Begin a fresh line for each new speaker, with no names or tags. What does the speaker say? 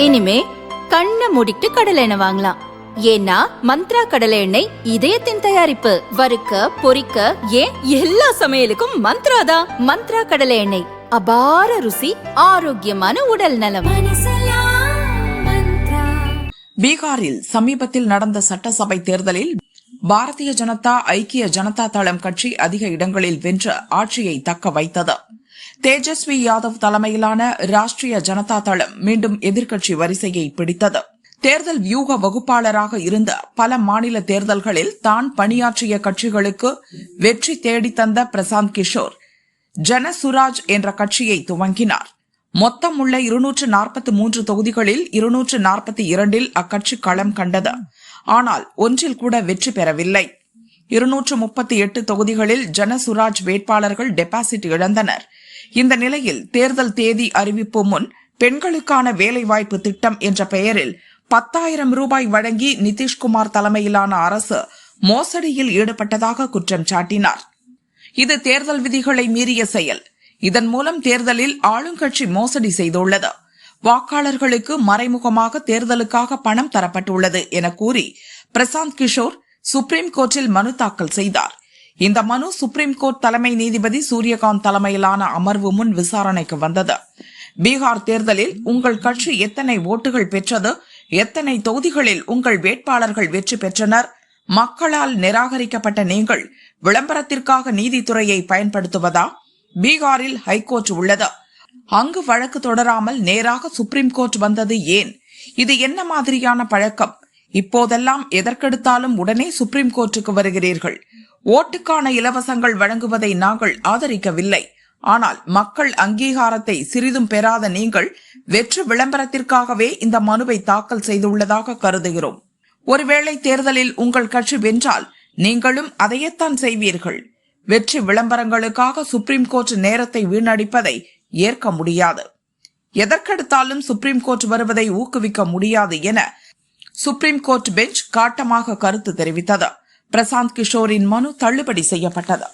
இனிமே கண்ணை மூடிட்டு கடலை எண்ணெய் வாங்கலாம். ஏன்னா மந்த்ரா கடலை எண்ணெய் இதயத்தின் தயாரிப்பு. வறுக்க பொரிக்க ஏன் எல்லா சமையலுக்கும் மந்த்ரா தான். மந்த்ரா கடலை எண்ணெய், அபார ருசி, ஆரோக்கியமான உடல் நலம்.
பீகாரில் சமீபத்தில் நடந்த சட்டசபை தேர்தலில் பாரதிய ஜனதா ஐக்கிய ஜனதா தளம் கட்சி அதிக இடங்களில் வென்று ஆட்சியை தக்க வைத்தது. தேஜஸ்வி யாதவ் தலைமையிலான ராஷ்டிரிய ஜனதா தளம் மீண்டும் எதிர்க்கட்சி வரிசையை பிடித்தது. தேர்தல் வியூக வகுப்பாளராக இருந்த பல மாநில தேர்தல்களில் தான் பணியாற்றிய கட்சிகளுக்கு வெற்றி தேடித்தந்த பிரசாந்த் கிஷோர் ஜனசுராஜ் என்ற கட்சியை துவங்கினார். மொத்தம் உள்ள 243 தொகுதிகளில் 242 அக்கட்சி களம் கண்டது. ஆனால் ஒன்றில் கூட வெற்றி பெறவில்லை. 238 தொகுதிகளில் ஜனசுராஜ் வேட்பாளர்கள் டெபாசிட் இழந்தனர். இந்த நிலையில் தேர்தல் தேதி அறிவிப்பு முன் பெண்களுக்கான வேலைவாய்ப்பு திட்டம் என்ற பெயரில் 10,000 ரூபாய் வழங்கி நிதிஷ்குமார் தலைமையிலான அரசு மோசடியில் ஈடுபட்டதாக குற்றம் சாட்டினார். இது தேர்தல் விதிகளை மீறிய செயல். இதன் மூலம் தேர்தலில் ஆளுங்கட்சி மோசடி செய்துள்ளது. வாக்காளர்களுக்கு மறைமுகமாக தேர்தலுக்காக பணம் தரப்பட்டுள்ளது என கூறி பிரசாந்த் கிஷோர் சுப்ரீம் கோர்ட்டில் மனு தாக்கல் செய்தார். இந்த மனு சுப்ரீம் கோர்ட் தலைமை நீதிபதி சூரியகாந்த் தலைமையிலான அமர்வு முன் விசாரணைக்கு வந்தது. பீகார் தேர்தலில் உங்கள் கட்சி எத்தனை ஓட்டுகள் பெற்றது, எத்தனை தொகுதிகளில் உங்கள் வேட்பாளர்கள் வெற்றி பெற்றனர், மக்களால் நிராகரிக்கப்பட்ட நீங்கள் விளம்பரத்திற்காக நீதித்துறையை பயன்படுத்துவதா? பீகாரில் ஹைகோர்ட் உள்ளது. அங்கு வழக்கு தொடராமல் நேராக சுப்ரீம் கோர்ட் வந்தது ஏன்? இது என்ன மாதிரியான பழக்கம்? இப்போதெல்லாம் எதற்கெடுத்தாலும் உடனே சுப்ரீம் கோர்ட்டுக்கு வருகிறீர்கள். ஓட்டுக்கான இலவசங்கள் வழங்குவதை நாங்கள் ஆதரிக்கவில்லை. ஆனால் மக்கள் அங்கீகாரத்தை சிறிதும் பெறாத நீங்கள் வெற்று விளம்பரத்திற்காகவே இந்த மனுவை தாக்கல் செய்துள்ளதாக கருதுகிறோம். ஒருவேளை தேர்தலில் உங்கள் கட்சி வென்றால் நீங்களும் அதையத்தான் செய்வீர்கள். வெற்றி விளம்பரங்களுக்காக சுப்ரீம் கோர்ட் நேரத்தை வீணடிப்பதை ஏற்க முடியாது. எதற்கெடுத்தாலும் சுப்ரீம் கோர்ட் வருவதை ஊக்குவிக்க முடியாது என சுப்ரீம் கோர்ட் பெஞ்ச் காட்டமாக கருத்து தெரிவித்தது. பிரசாந்த் கிஷோரின் மனு தள்ளுபடி செய்யப்பட்டது.